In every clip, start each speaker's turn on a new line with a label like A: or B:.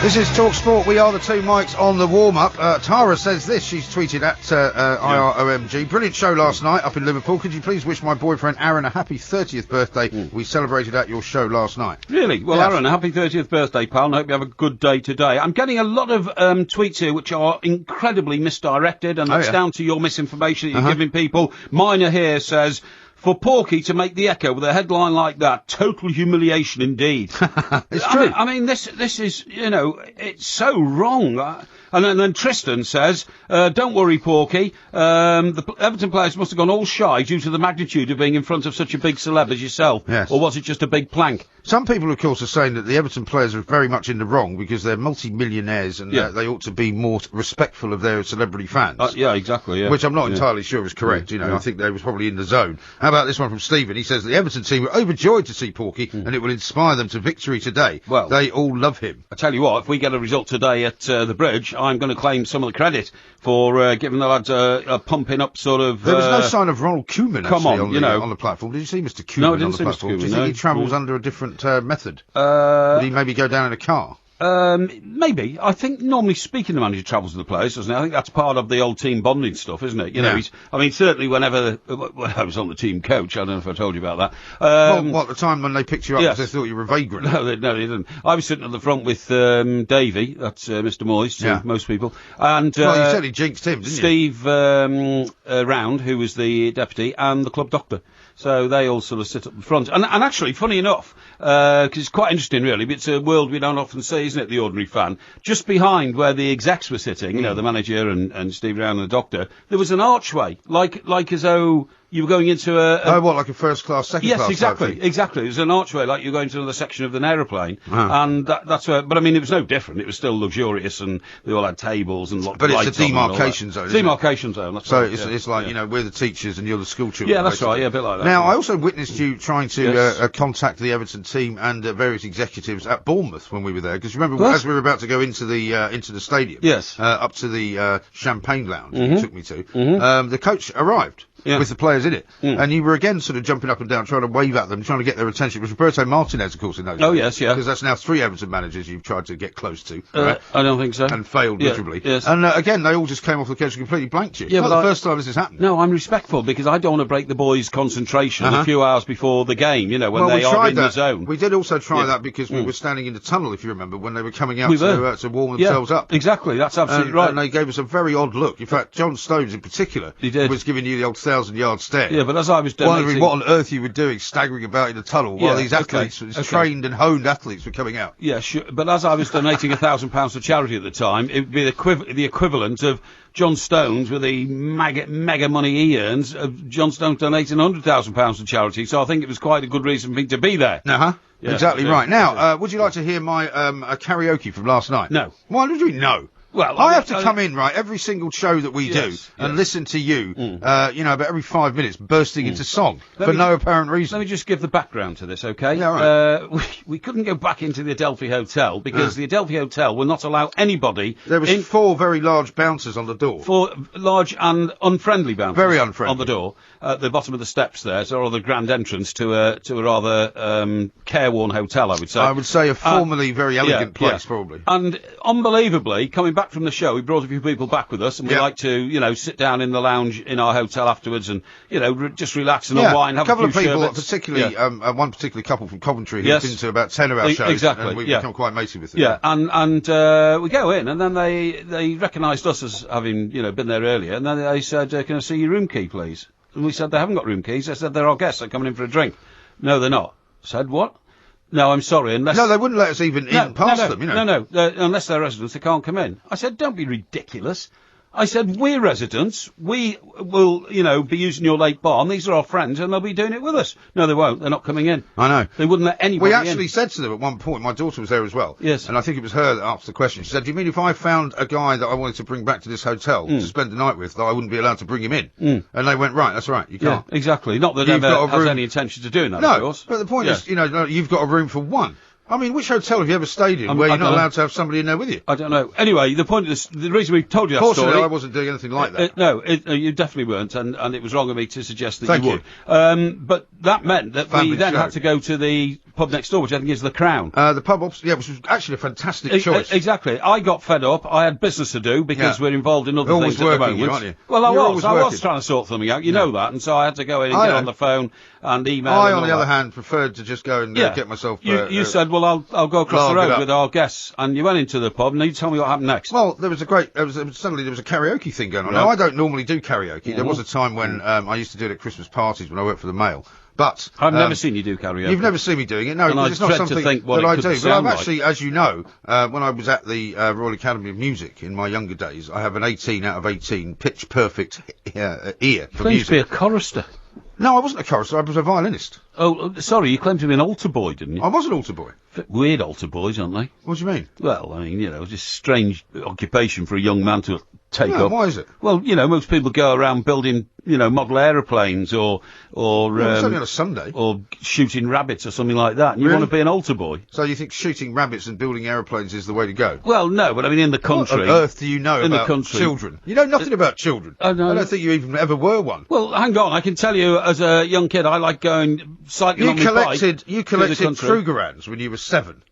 A: This is talkSPORT. We are the two mics on the warm-up. Tara says this. She's tweeted at IROMG. Brilliant show last night up in Liverpool. Could you please wish my boyfriend Aaron a happy 30th birthday? We celebrated at your show last night.
B: Really? Well, yes. Aaron, a happy 30th birthday, pal, and I hope you have a good day today. I'm getting a lot of tweets here which are incredibly misdirected, and it's down to your misinformation that you're giving people. Miner here says, for Porky to make the Echo with a headline like that, total humiliation indeed.
A: It's true.
B: I mean, this is, it's so wrong. And then Tristan says, don't worry, Porky, the Everton players must have gone all shy due to the magnitude of being in front of such a big celeb as yourself.
A: Yes.
B: Or was it just a big plank?
A: Some people, of course, are saying that the Everton players are very much in the wrong because they're multi-millionaires and they ought to be more respectful of their celebrity fans.
B: Yeah, exactly, yeah.
A: Which I'm not entirely sure is correct, I think they was probably in the zone. How about this one from Stephen? He says the Everton team were overjoyed to see Porky and it will inspire them to victory today. Well, they all love him.
B: I tell you what, if we get a result today at the Bridge, I'm going to claim some of the credit for giving the lads a pumping up sort of...
A: There was no sign of Ronald Koeman on the platform. Did you see Mr. Koeman
B: no, I didn't
A: on the
B: see
A: platform?
B: Mr. Koeman,
A: Do you think he travels under a different method? Would he maybe go down in a car?
B: Maybe. I think normally speaking the manager travels with the players, doesn't he? I think that's part of the old team bonding stuff, isn't it? Certainly whenever I was on the team coach, I don't know if I told you about that.
A: The time when they picked you up because they thought you were a vagrant?
B: No, they didn't. I was sitting at the front with Davey, that's Mr. Moyes to most people. And
A: you certainly jinxed him, didn't you?
B: Steve Round, who was the deputy, and the club doctor. So they all sort of sit up in front. And actually, funny enough, because it's quite interesting, really, but it's a world we don't often see, isn't it, the ordinary fan? Just behind where the execs were sitting, the manager and Steve Round and the doctor, there was an archway, like as though you were going into
A: like a first class, second class?
B: Yes, exactly. It was an archway, like you're going to another section of an aeroplane. And that's where, but I mean, it was no different. It was still luxurious and they all had tables and lots of lights.
A: But it's a demarcation zone,
B: Demarcation zone, that's
A: right.
B: So
A: it's like, we're the teachers and you're the school children.
B: Yeah, that's right, a bit like that.
A: Now, I also witnessed you trying to contact the Everton team and various executives at Bournemouth when we were there, because remember, as we were about to go into the stadium, up to the Champagne Lounge, you took me to, the coach arrived. With the players in it. And you were again sort of jumping up and down, trying to wave at them, trying to get their attention. It was Roberto Martinez, of course, in those days.
B: Oh, yes, yeah.
A: Because that's now 3 Everton managers you've tried to get close to. Right?
B: I don't think so.
A: And failed miserably.
B: Yes.
A: And again, they all just came off the coach and completely blanked you.
B: Yeah,
A: it's not the first time this has happened.
B: No, I'm respectful, because I don't want to break the boys' concentration a few hours before the game, when they are in the zone.
A: We did also try that because we were standing in the tunnel, if you remember, when they were coming out to warm themselves up.
B: Exactly, that's absolutely right.
A: And they gave us a very odd look. In fact, John Stones in particular was giving you the old 1,000-yard stare.
B: Yeah, but as I was
A: wondering what on earth you were doing, staggering about in the tunnel while these athletes, trained and honed athletes, were coming out.
B: Yeah, sure. But as I was donating £1,000 to charity at the time, it would be the equivalent of John Stones with the mega money he earns, John Stones donating £100,000 to charity. So I think it was quite a good reason for me to be there.
A: Yeah, exactly right. Now, would you like to hear my karaoke from last night?
B: No.
A: Why did you know?
B: Well,
A: I have to come in, every single show that we do and listen to you, about every 5 minutes bursting into song for no apparent reason.
B: Let me just give the background to this, okay?
A: Yeah, right.
B: We couldn't go back into the Adelphi Hotel because the Adelphi Hotel will not allow anybody...
A: There was 4 very large bouncers on the door.
B: 4 large and unfriendly bouncers.
A: Very unfriendly.
B: On the door, at the bottom of the steps there, so or the grand entrance to a rather careworn hotel, I would say.
A: I would say a formerly very elegant place, probably.
B: And unbelievably, coming back from the show, we brought a few people back with us, and we like to, sit down in the lounge in our hotel afterwards and, just relax and unwind, have a
A: couple
B: few
A: of people,
B: sherbets.
A: Particularly, one particular couple from Coventry who's been to about 10 of our shows.
B: Exactly,
A: and we've become quite matey with them.
B: Yeah, and we go in, and then they recognised us as having, been there earlier, and then they said, can I see your room key, please? And we said, they haven't got room keys. They said, they're our guests, they're coming in for a drink. No, they're not. Said, what? No, I'm sorry, unless...
A: No, they wouldn't let us even in past them,
B: No, unless they're residents, they can't come in. I said, don't be ridiculous. I said, we're residents, we will, be using your lake bar, and these are our friends, and they'll be doing it with us. No, they won't, they're not coming in.
A: I know.
B: They wouldn't let anybody in.
A: We actually said to them at one point, my daughter was there as well.
B: Yes.
A: And I think it was her that asked the question. She said, do you mean if I found a guy that I wanted to bring back to this hotel to spend the night with, that I wouldn't be allowed to bring him in? And they went, right, that's right, you can't.
B: Yeah, exactly. Not that ever has any intention to doing that, of course.
A: But the point is, you've got a room for one. I mean, which hotel have you ever stayed in where you're not allowed to have somebody in there with you?
B: I don't know. Anyway, the point of this, the reason we told you that story...
A: Fortunately, I wasn't doing anything like that.
B: You definitely weren't, and it was wrong of me to suggest that you would. But that meant that we then had to go to the pub next door, which I think is the Crown.
A: The pub opposite, which was actually a fantastic choice.
B: Exactly. I got fed up. I had business to do because we're involved in other things at the moment.
A: Aren't you?
B: Well, I was trying to sort something out. You know that, and so I had to go in and get on the phone and email.
A: I, on the other hand, preferred to just go and get myself.
B: You said, well, I'll go across the road with our guests, and you went into the pub, and you tell me what happened next.
A: Well, suddenly there was a karaoke thing going on. Now, I don't normally do karaoke. There was a time when I used to do it at Christmas parties when I worked for the Mail. But
B: I've never seen you do karaoke.
A: You've never seen me doing it, no, because it's not something that I do. But I've actually, as you know, when I was at the Royal Academy of Music in my younger days, I have an 18 out of 18 pitch perfect ear for
B: claims
A: music.
B: To be a chorister.
A: No, I wasn't a chorister. I was a violinist.
B: Oh, sorry, you claimed to be an altar boy, didn't you?
A: I was an altar boy.
B: Weird altar boys, aren't they?
A: What do you mean?
B: Well, I mean, just strange occupation for a young man to take up.
A: Why is it?
B: Well, most people go around building, model aeroplanes or
A: it's only on a Sunday.
B: Or shooting rabbits or something like that. And you want to be an altar boy.
A: So you think shooting rabbits and building aeroplanes is the way to go?
B: Well, no, but I mean, in the country.
A: What on earth do you know about children? You know nothing about children.
B: Oh, no.
A: I don't think you even ever were one.
B: Well, hang on. I can tell you, as a young kid, I like going cycling on my bike.
A: You collected Krugerrands when you were 7.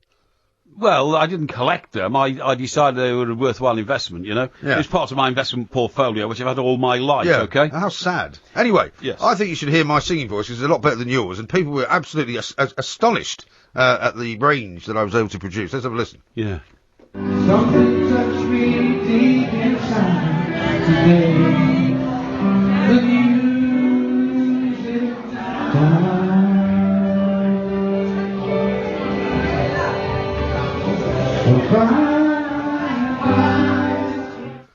B: Well, I didn't collect them. I decided they were a worthwhile investment, Yeah. It was part of my investment portfolio, which I've had all my life, okay?
A: How sad. Anyway, I think you should hear my singing voice, because it's a lot better than yours, and people were absolutely astonished at the range that I was able to produce. Let's have a listen.
B: Yeah.
C: Something touched me deep inside today. The music died.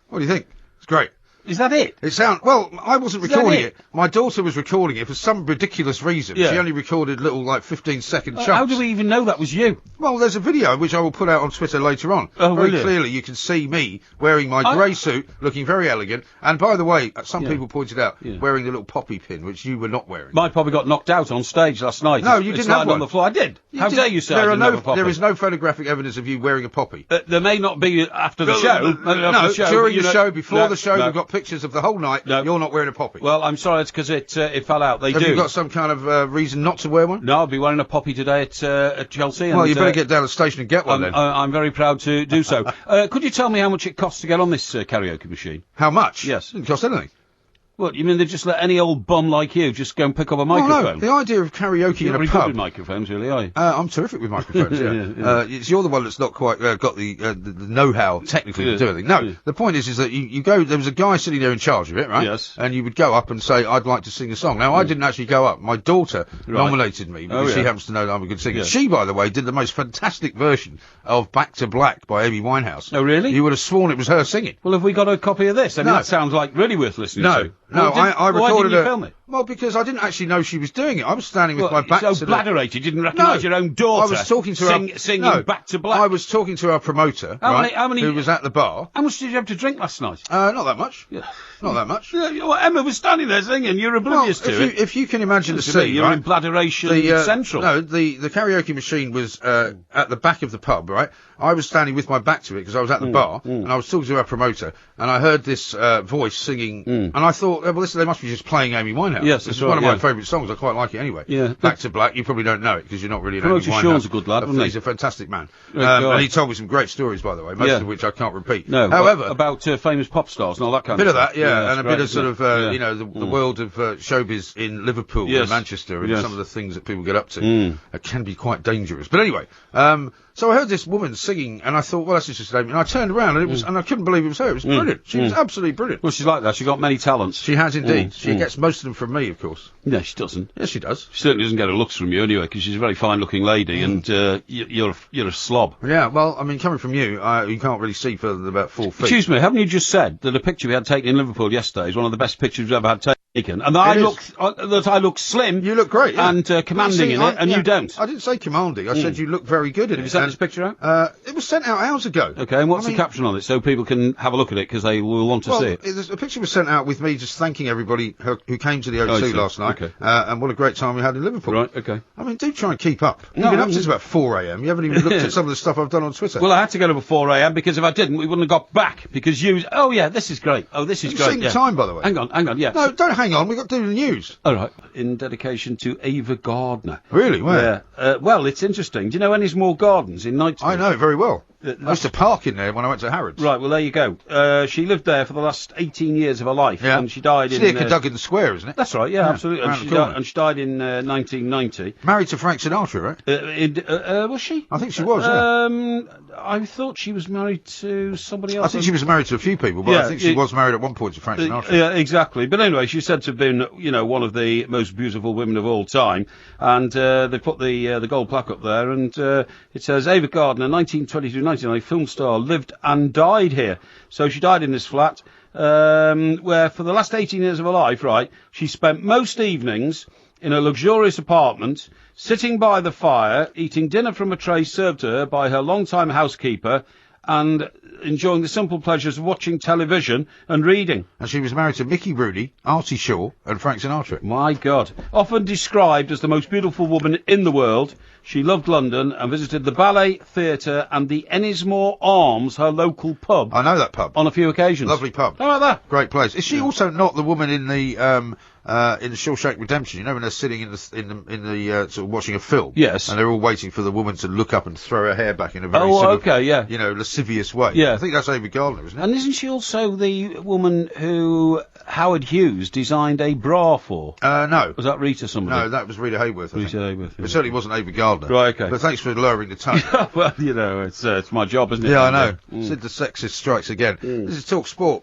A: What do you think? It's great.
B: Is that it?
A: Well, I wasn't recording it. My daughter was recording it for some ridiculous reason. Yeah. She only recorded little, 15-second chunks.
B: How do we even know that was you?
A: Well, there's a video which I will put out on Twitter later on.
B: Oh,
A: very clearly, you can see me wearing my grey suit, looking very elegant. And by the way, some people pointed out, wearing the little poppy pin, which you were not wearing.
B: My poppy got knocked out on stage last night.
A: No, you didn't have one.
B: On the floor. I did. How dare you say I didn't have a poppy?
A: There is no photographic evidence of you wearing a poppy.
B: There may not be after the show.
A: During the show, before the show, we've got pictures of the whole night. No. You're not wearing a poppy.
B: Well, I'm sorry, it's because it fell out. Have
A: you got some kind of reason not to wear one?
B: No, I'll be wearing a poppy today at Chelsea.
A: Well, you better get down to the station and get one then.
B: I'm very proud to do so. Could you tell me how much it costs to get on this karaoke machine?
A: How much?
B: Yes.
A: It doesn't cost anything.
B: What, you mean they just let any old bum like you just go and pick up a microphone?
A: Oh, no, the idea of karaoke in a pub...
B: Good with microphones, really, are you?
A: I'm terrific with microphones, you're the one that's not quite got the know-how technically to do anything. No, the point is that you go... There was a guy sitting there in charge of it, right?
B: Yes.
A: And you would go up and say, I'd like to sing a song. Now, I didn't actually go up. My daughter nominated me because she happens to know that I'm a good singer. Yeah. She, by the way, did the most fantastic version of Back to Black by Amy Winehouse.
B: Oh, really?
A: You would have sworn it was her singing.
B: Well, have we got a copy of this? I mean, that sounds like really worth listening to.
A: No, I recorded
B: why didn't you film it?
A: Well, because I didn't actually know she was doing it. I was standing with my back to
B: so bladderated, you didn't recognise your own daughter.
A: I was talking to
B: singing Back to Black.
A: I was talking to our promoter, who was at the bar.
B: How much did you have to drink last night?
A: Not that much. Yeah. Not that much.
B: Well, Emma was standing there singing. You're oblivious to it.
A: If you can imagine the scene,
B: you're in bladderation central.
A: No, the karaoke machine was at the back of the pub, right? I was standing with my back to it because I was at the bar, and I was talking to our promoter, and I heard this voice singing, and I thought, well, they must be just playing Amy Winehouse.
B: Yes,
A: this is one of my favourite songs. I quite like it anyway. Yeah. Back to Black. You probably don't know it because you're not really an Amy Winehouse.
B: Sean's a good lad, isn't he?
A: He's a fantastic man, and he told me some great stories, by the way, most of which I can't repeat.
B: No, however, about famous pop stars and all that kind of stuff.
A: A bit of that, and a bit of sort of the world of showbiz in Liverpool and Manchester, and some of the things that people get up to can be quite dangerous. But anyway, so I heard this woman singing, and I thought, well, that's just a statement. And I turned around, and it was, and I couldn't believe it was her. It was brilliant. She was absolutely brilliant.
B: Well, she's like that. She's got many talents.
A: She has indeed. She gets most of them from me, of course.
B: No, she doesn't.
A: Yes, she does.
B: She certainly doesn't get her looks from you anyway, because she's a very fine-looking lady, and you're a slob.
A: Yeah, well, I mean, coming from you, you can't really see further than about 4 feet.
B: Excuse me, haven't you just said that a picture we had taken in Liverpool yesterday is one of the best pictures we've ever had taken, and that I look slim.
A: You look great,
B: and commanding in it, and you don't.
A: I didn't say commanding. I said you look very good in it.
B: Have you sent this picture out?
A: It was sent out hours ago.
B: Okay, and what's the caption on it, so people can have a look at it, because they will want to see it?
A: The picture was sent out with me just thanking everybody who came to the O2 last night, and what a great time we had in Liverpool.
B: Right, okay.
A: I mean, do try and keep up. You've been up since about 4 a.m. You haven't even looked at some of the stuff I've done on Twitter.
B: Well, I had to get up at 4 a.m, because if I didn't, we wouldn't have got back, because this is great. Oh, this is great.
A: You've seen the time, by the way.
B: Hang on, yeah.
A: No, don't hang on, we've got to do the news.
B: All right. In dedication to Ava Gardner.
A: Really? Where?
B: Yeah. Well, it's interesting. Do you know Ennismore Gardens in Knightsbridge?
A: I know it very well. I used to park in there when I went to Harrods.
B: Right, well, there you go. She lived there for the last 18 years of her life, and she died
A: in... It's near Cadogan Square, isn't it?
B: That's right, yeah. Absolutely. And she died in 1990.
A: Married to Frank Sinatra,
B: right? Was she?
A: I think she was,
B: I thought she was married to somebody else.
A: I think she was married to a few people, but I think she was married at one point to Frank Sinatra.
B: Yeah, exactly. But anyway, she's said to have been, one of the most beautiful women of all time, and they put the gold plaque up there, and it says, Ava Gardner, 1922-1990, film star, lived and died here. So she died in this flat, where for the last 18 years of her life, right, she spent most evenings in a luxurious apartment, sitting by the fire, eating dinner from a tray served to her by her longtime housekeeper, and enjoying the simple pleasures of watching television and reading.
A: And she was married to Mickey Rooney, Artie Shaw, and Frank Sinatra.
B: My God. Often described as the most beautiful woman in the world, she loved London and visited the Ballet Theatre and the Ennismore Arms, her local pub.
A: I know that pub.
B: On a few occasions.
A: Lovely pub.
B: How about that?
A: Great place. Is she also not the woman in the Shawshank Redemption? You know, when they're sitting in the sort of watching a film.
B: Yes.
A: And they're all waiting for the woman to look up and throw her hair back in a very lascivious way.
B: Yeah.
A: I think that's Ava Gardner, isn't it?
B: And isn't she also the woman who Howard Hughes designed a bra for?
A: No.
B: Was that Rita somebody?
A: No, that was Rita Hayworth.
B: Rita Hayworth.
A: It certainly wasn't Ava Gardner.
B: Right, okay.
A: But thanks for lowering the tone.
B: Well, it's my job, isn't it?
A: Yeah, I know. Sid the sexist strikes again. This is talkSPORT.